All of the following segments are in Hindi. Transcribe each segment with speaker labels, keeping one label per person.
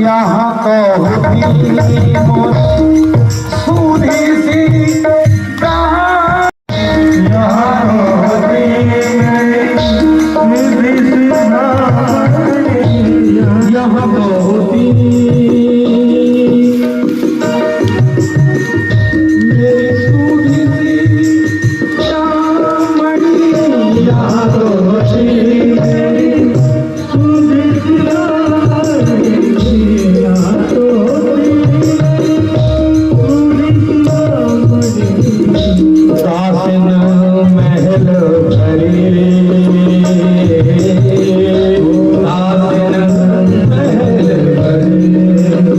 Speaker 1: यहाँ तो होती मोर सूधी सी कहाँ, यहाँ होती निधि सी नारी, यहाँ तो होती मेरी सूधी सी श्यामणी, यहाँ तो होती मेरी सूधी सी महल भरी, महल भरी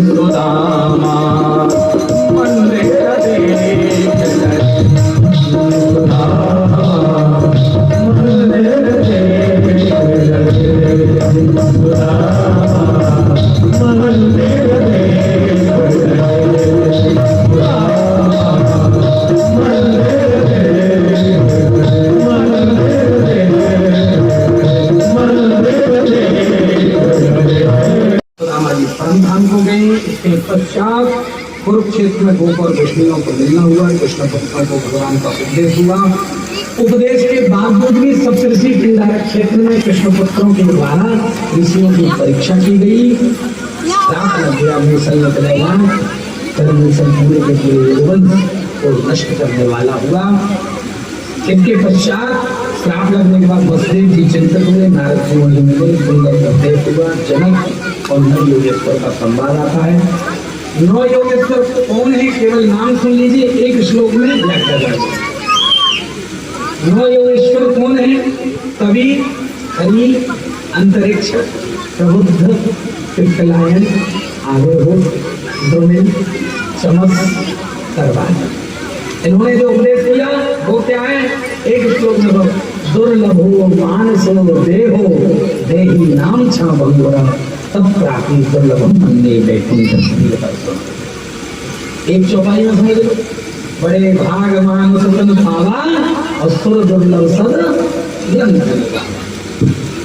Speaker 1: सुदामा मंदिर देख, सुदामा मंदिर देख, सुदामा मंदिर परमधाम को गए। इसके पश्चात कुरुक्षेत्र में गोप और वैष्णियों को मिलना हुआ, कृष्ण भक्तों को भगवान का उपदेश हुआ। उपदेश के बावजूद भी सप्तऋषि पिंडारक क्षेत्र में कृष्ण पुत्रों के द्वारा ऋषियों की परीक्षा की गई। पूरे के पूरे यौवन को नष्ट करने वाला हुआ। इनके पश्चात श्राप लगने के बाद वसुदेव जी चिंतित हुए, नारद जी वहीं मिले, सुंदर उपदेश हुआ। जनक और नव योगेश्वर का संवाद आता है। नौ योगेश्वर कौन है, केवल नाम सुन लीजिए, एक श्लोक में व्याख्या कर। नौ योगेश्वर कौन है? कवि, हरि, अंतरिक्ष, प्रबुद्ध, पिप्पलायन, आरोह, द्रुमिल, चमस, सर्वान। इन्होंने जो उपदेश किया वो क्या है? एक श्लोक में दुर्लभो मानसो देहो देहि नाम छा बहुरा तब प्राप्ति दुर्लभम मन्ने वैकुंठ। एक चौपाई में समझ लो, बड़े भाग मानुष तन पावा असुर दुर्लभ सद लंघन।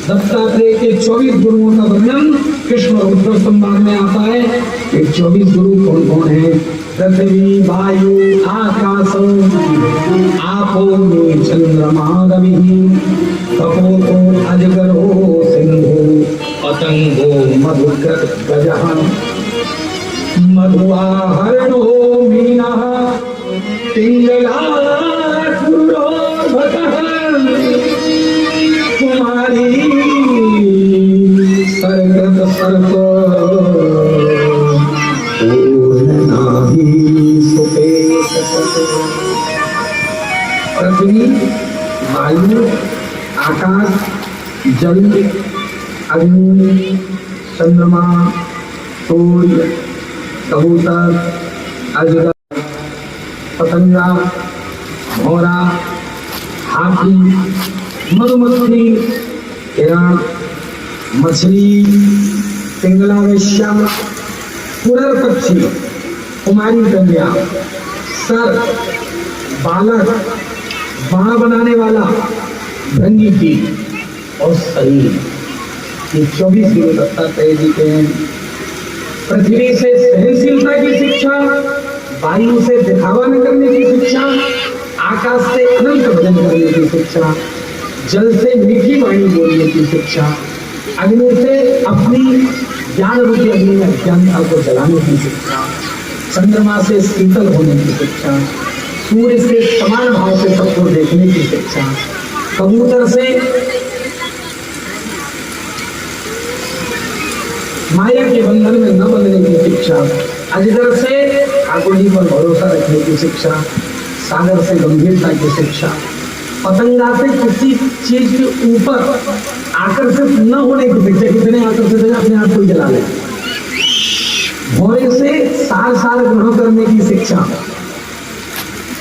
Speaker 1: दत्तात्रेय के 24 गुरुओं का वर्णन कृष्ण और उद्धव संवाद में आता है कि 24 गुरु कौन कौन है? पृथ्वी, वायु, आकाश, आपो में चंद्रमा, रवि, कपोतो, अजगरो, सिंधु, पतंगो, मधुकृत, गजः, मधुआहरणो, मीना, पिंगला, पुरोधकः, कुमारी, सर्गत सर्प, पृथ्वी, वायु, आकाश, जल, अग्नि, चंद्रमा, सूर्य, कबूतर, अजगर, पतंगा, घोड़ा, हाथी, मधुमक्खी, हिरण, मछली, पिंगला वैश्या, पुरर पक्षी, कुमारी कन्या, सर, बालक, बाण बनाने वाला, भृंगी की और शरीर, ये 24 गुरु दत्तात्रेय जी के हैं। पृथ्वी से सहनशीलता की शिक्षा, वायु से दिखावा न करने की शिक्षा, आकाश से अनंत भजन करने की शिक्षा, जल से मीठी वाणी बोलने की शिक्षा, अग्नि से अपनी ज्ञान रूपी अग्नि में अज्ञानता को जलाने की शिक्षा, चंद्रमा से शीतल होने की शिक्षा, सूर्य से समान भाव से सबको देखने की शिक्षा, कबूतर से माया के बंधन में न बंधने की शिक्षा, अजगर से ठाकुर जी पर भरोसा रखने की शिक्षा, सागर से गंभीरता की शिक्षा, पतंगा से किसी चीज के ऊपर आकर्षित न होने की शिक्षा, कितने आकर्षित है अपने आप को जला ले, घोड़े से सार सार ग्रहण करने की शिक्षा,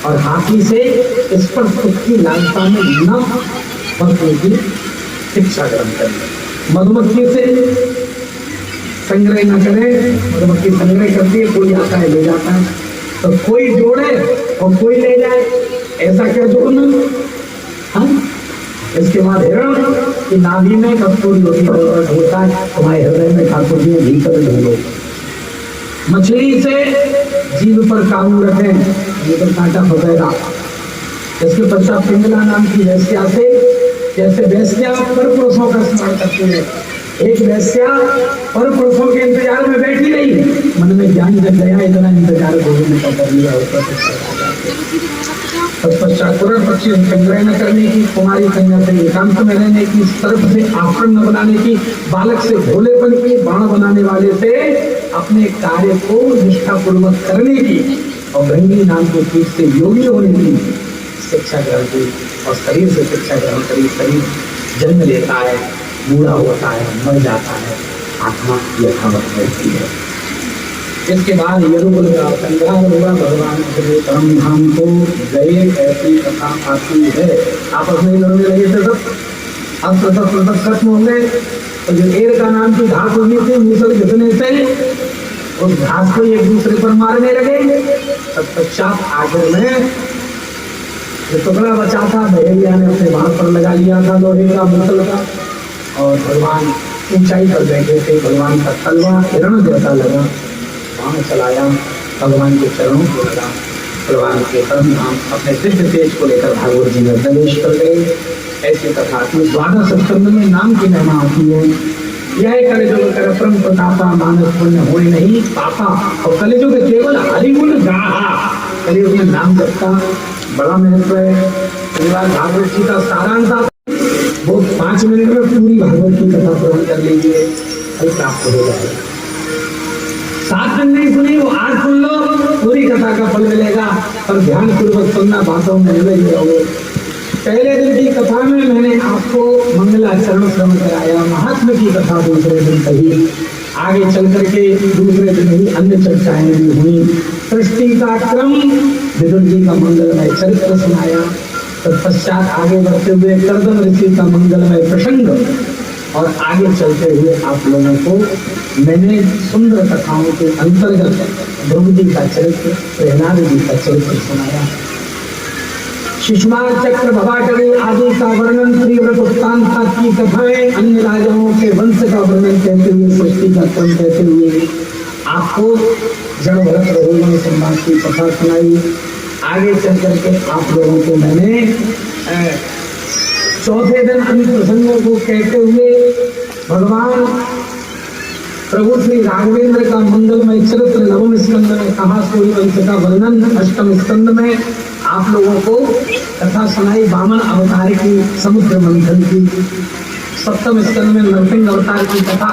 Speaker 1: और हाथी से स्पर्श की लालसा में न बंधने की शिक्षा ग्रहण करनी। मधुमक्खी से संग्रह न करे, मधुमक्खी संग्रह करती है, कोई आता है ले जाता है, तो कोई जोड़े और कोई ले जाए, ऐसा क्या जोड़ना? हाँ? इसके बाद हिरण की नाभि में कस्तूरी होता है, तुम्हारे हृदय में ठाकुर जी घी कर ढूंढो। मछली से जीव पर काबू रखें, जीव पर कांटा फंसेगा। इसके पश्चात पिंगला नाम की वैश्या से, जैसे वैश्या पर पुरुषों का स्मरण करते हैं, एक वैश्या पर पुरुषों के इंतजार में बैठी रही, मन में ज्ञान जग गया, इतना इंतजार गोविंद का कर लिया होता तत्पश्चात पुरुष पक्षी संग्रह न करने की, कुमारी कन्या से एकांत में रहने की, सर्प से आश्रम न बनाने की, बालक से भोलेपन की, बाण बनाने वाले से अपने कार्य को निष्ठापूर्वक करने की, और भृंगी नाम के पीठ से योगी होने की शिक्षा ग्रहण की। और शरीर से शिक्षा ग्रहण करी, शरीर जन्म लेता है, बूढ़ा होता है, मर जाता है, आत्मा यथावत रहती है। इसके बाद यदुकुल का संग्रह हुआ, भगवान के परम धाम को गए, ऐसी कथा आती है। आपस में लड़ने लगे थे सब, अब सब खत्म हो गए। तो जो एर का नाम की घास होनी थी, मूसल घिसने से उस घास को एक दूसरे पर मारने लगे। तत्पश्चात आखिर में जो टुकड़ा बचा था, बहेलिया ने अपने भाग पर लगा लिया था लोहे का, मूसल का, और भगवान ऊंचाई पर बैठे थे। भगवान का तलवा हिरण जैसा लगा, वहां चलाया, भगवान के चरणों को लगा। भगवान के परम धाम अपने दिव्य तेज को लेकर भागवत जी में प्रवेश कर गए। ऐसी कथा द्वादश स्कंद में नाम की महिमा आती है। यह कलिजुग कर परम प्रतापा, मानस पुण्य होए नहीं पापा। और कलिजुग केवल हरिगुण गाहा, कलियुग में नाम जपता बड़ा महत्व है। परिवार भागवत जी का सारांश वो 5 मिनट में पूरी भागवत की कथा पूर्ण कर लीजिए, फल प्राप्त हो जाएगा। 7 दिन नहीं सुनी, वो 8 सुन लो, पूरी कथा का फल मिलेगा। पर ध्यान पूर्वक सुनना, बातों में नहीं रहोगे। पहले दिन की कथा में मैंने आपको मंगलाचरण श्रवण कराया, महात्मा की कथा दूसरे दिन कही, आगे चल करके दूसरे दिन ही अन्य चर्चाएं भी हुई। सृष्टि का क्रम, विदुर जी का मंगलमय चरित्र सुनाया। तत्पश्चात आगे बढ़ते हुए कर्दम ऋषि का मंगलमय प्रसंग, और आगे चलते हुए आप लोगों को मैंने सुंदर कथाओं के अंतर्गत ध्रुव जी का चरित्र, प्रहलाद जी का चरित्र सुनाया। शिशुपाल चक्र भवाटवी आदि का वर्णन, त्रिव्रत उत्तानता की कथाएं, अन्य राजाओं के वंश का वर्णन कहते हुए, सृष्टि का क्रम कहते हुए आपको जड़ भरत रघुवंश संवाद की कथा सुनाई। आगे चल करके आप लोगों को मैंने चौथे दिन अन्य प्रसंगों को कहते हुए भगवान प्रभु श्री राघवेंद्र का मंगलमय चरित्र नवम स्कंद में कहा, सूर्यवंश का वर्णन अष्टम स्कंद में आप लोगों को कथा सुनाई। वामन अवतार की, समुद्र मंथन की, सप्तम स्कंद में नरसिंह अवतार की कथा।